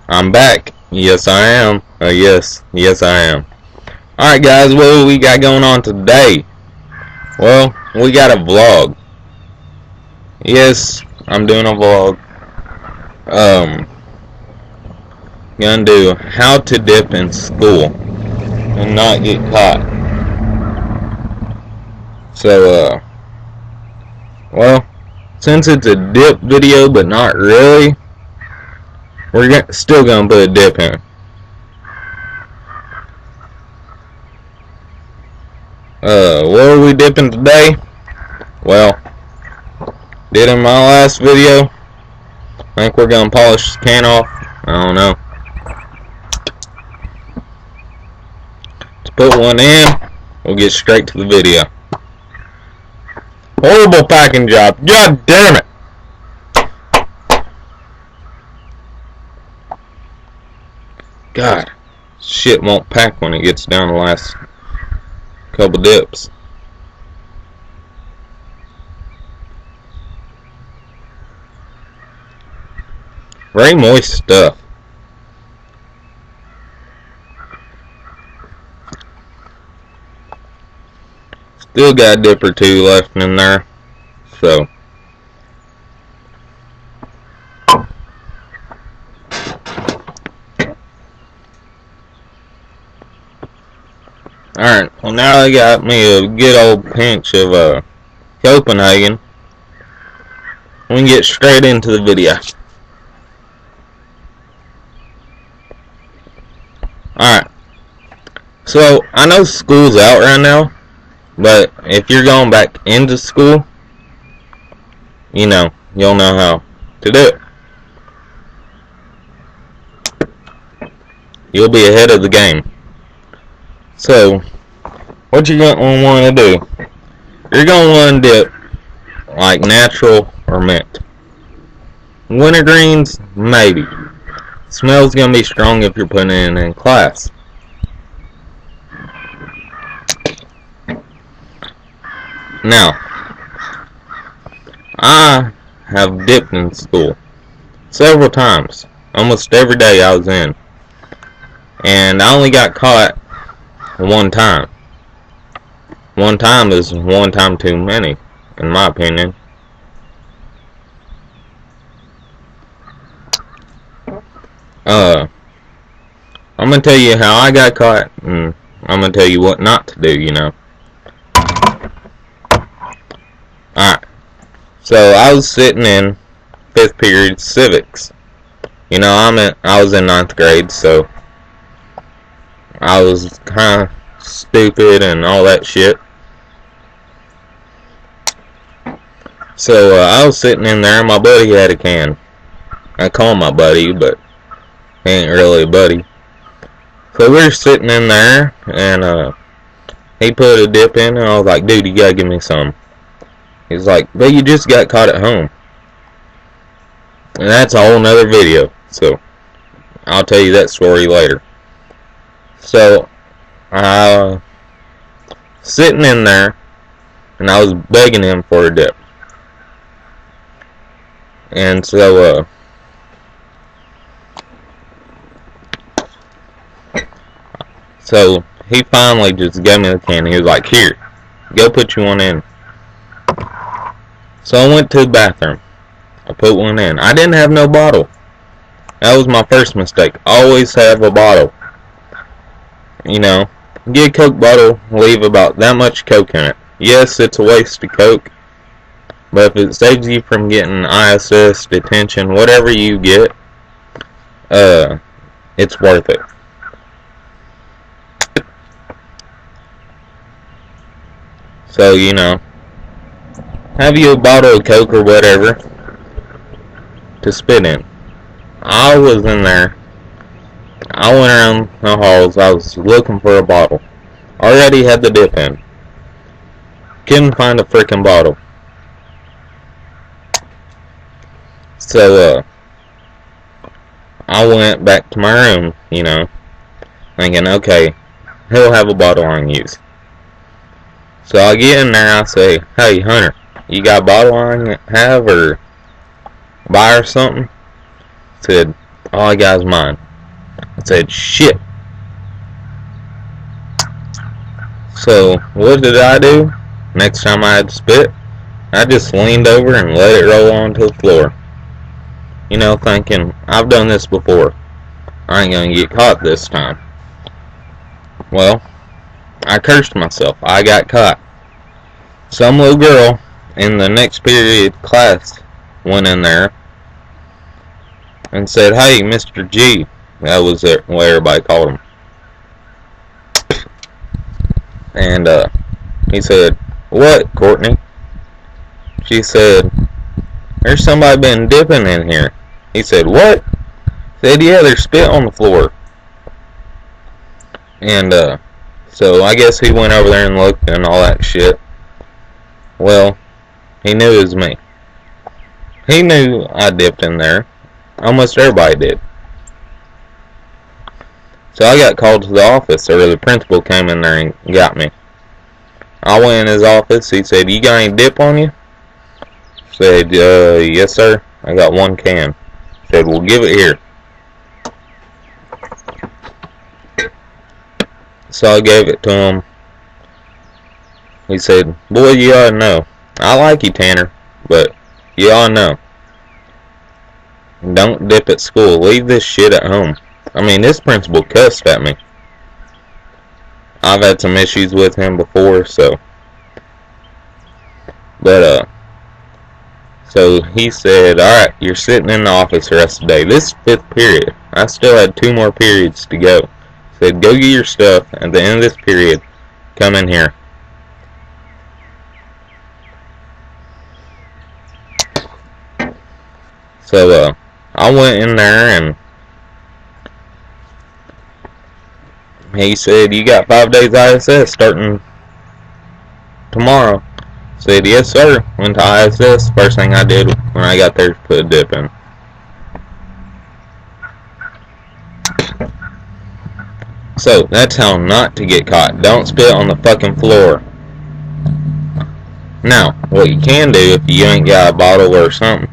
I'm back. Yes, I am. Yes, I am. Alright, guys, what do we got going on today? Well, we got a vlog. Yes, I'm doing a vlog. Gonna do how to dip in school and not get caught. So, well, since it's a dip video, but not really, we're still gonna put a dip in. What are we dipping today? Well, did in my last video. I think we're gonna polish the can off. I don't know. Let's put one in. We'll get straight to the video. Horrible packing job. God damn it! God, shit won't pack when it gets down the last couple dips. Very moist stuff. Still got a dip or two left in there, so alright, well now I got me a good old pinch of Copenhagen. We can get straight into the video. Alright, so I know school's out right now, but if you're going back into school, you know, you'll know how to do it. You'll be ahead of the game. So, what you're going to want to do, you're going to want to dip like natural or mint. Wintergreens, maybe. Smell's going to be strong if you're putting it in class. Now, I have dipped in school several times. Almost every day I was in. And I only got caught one time. One time is one time too many, in my opinion. I'm gonna tell you how I got caught, and I'm gonna tell you what not to do, you know. Alright. So I was sitting in 5th period civics. You know, I was in 9th grade, so I was kind of stupid and all that shit. So I was sitting in there, and my buddy had a can. I call him my buddy, but he ain't really a buddy. So we were sitting in there, and he put a dip in, and I was like, dude, you gotta give me some. He's like, but you just got caught at home. And that's a whole nother video, so I'll tell you that story later. So, sitting in there, and I was begging him for a dip. And so, he finally just gave me the can. He was like, here, go put you one in. So I went to the bathroom. I put one in. I didn't have no bottle. That was my first mistake. Always have a bottle. You know, get a Coke bottle, leave about that much Coke in it. Yes, it's a waste of Coke, but if it saves you from getting ISS, detention, whatever you get, it's worth it. So, you know, have you a bottle of Coke or whatever to spit in. I was in there. I went around the halls. I was looking for a bottle. Already had the dip in. Couldn't find a freaking bottle. So, I went back to my room, you know, thinking, okay, he'll have a bottle I can use. So I get in there, I say, hey, Hunter, you got a bottle I can have or buy or something? Said, All I got is mine. I said, shit. So, what did I do? Next time I had to spit, I just leaned over and let it roll onto the floor. You know, thinking, I've done this before. I ain't gonna get caught this time. Well, I cursed myself. I got caught. Some little girl in the next period class went in there and said, "Hey, Mr. G." That was what everybody called him. And he said, "What, Courtney?" She said, "There's somebody been dipping in here." He said, "What?" Said, "Yeah, there's spit on the floor." And so I guess he went over there and looked and all that shit. Well, he knew it was me. He knew I dipped in there. Almost everybody did. So I got called to the office, or the principal came in there and got me. I went in his office. He said, "You got any dip on you?" I said, "Yes, sir. I got one can." He said, "Well, give it here." So I gave it to him. He said, "Boy, you ought to know. I like you, Tanner, but you ought to know. Don't dip at school. Leave this shit at home." I mean, this principal cussed at me. I've had some issues with him before, so. But, so he said, "Alright, you're sitting in the office the rest of the day." This is 5th period. I still had 2 more periods to go. He said, "Go get your stuff. At the end of this period, come in here." So, I went in there and he said, "You got 5 days ISS starting tomorrow." I said, "Yes, sir." Went to ISS. First thing I did when I got there was put a dip in. So, that's how not to get caught. Don't spit on the fucking floor. Now, what you can do if you ain't got a bottle or something,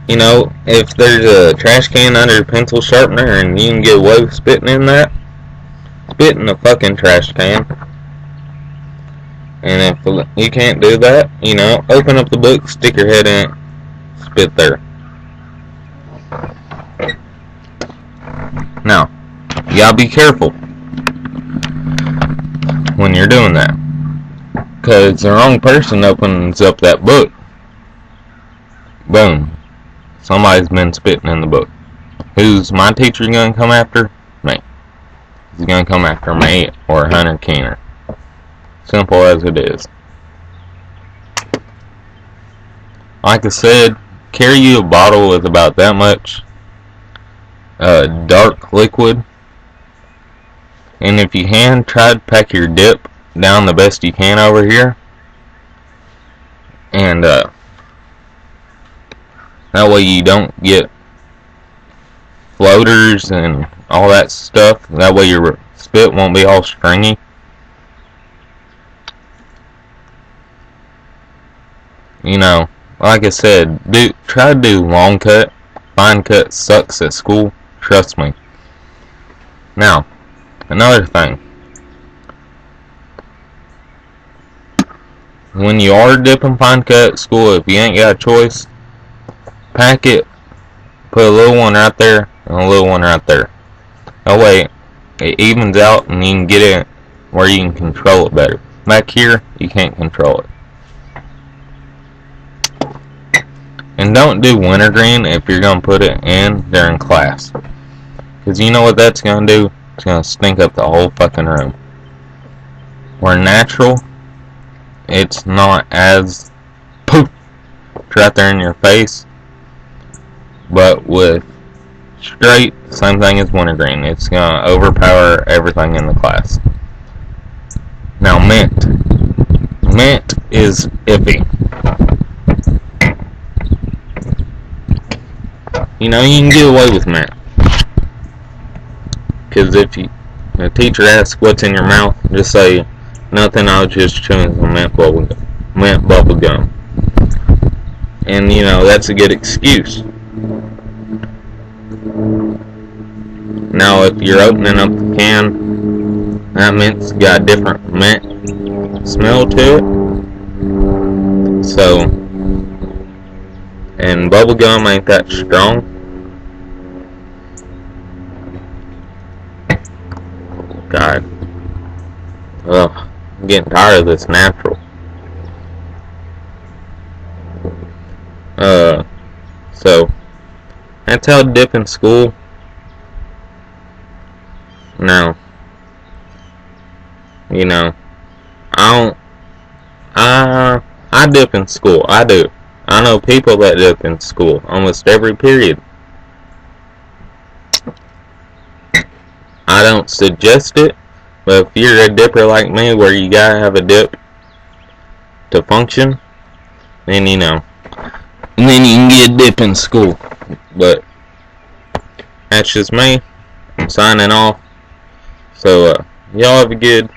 you know, if there's a trash can under a pencil sharpener and you can get away with spitting in that, spit in the fucking trash can. And if you can't do that, you know, open up the book, stick your head in it, spit there. Now, you gotta be careful when you're doing that, because the wrong person opens up that book. Boom. Somebody's been spitting in the book. Who's my teacher gonna come after? Me. He's gonna come after me or Hunter Keener. Simple as it is. Like I said, carry you a bottle with about that much dark liquid. And if you can, try to pack your dip down the best you can over here. And that way you don't get floaters and all that stuff. That way your spit won't be all stringy. You know, like I said, try to do long cut. Fine cut sucks at school. Trust me. Now, another thing. When you are dipping fine cut at school, if you ain't got a choice, pack it. Put a little one right there and a little one right there. That way, it evens out and you can get it where you can control it better. Back here, you can't control it. And don't do wintergreen if you're going to put it in during class. Because you know what that's going to do? It's going to stink up the whole fucking room. Where natural, it's not as poof, it's right there in your face. But with straight, same thing as wintergreen. It's going to overpower everything in the class. Now mint. Mint is iffy. You know, you can get away with mint. Because if the teacher asks what's in your mouth, just say, "Nothing, I was just chewing some mint bubble gum." And, you know, that's a good excuse. Now if you're opening up the can, that mint's got a different mint smell to it. So, and bubblegum ain't that strong. God. Ugh, I'm getting tired of this natural. So that's how dip in school. Now, you know, I dip in school. I do. I know people that dip in school almost every period. I don't suggest it, but if you're a dipper like me, where you gotta have a dip to function, then you know, and then you can get a dip in school. But that's just me. I'm signing off. So y'all have a good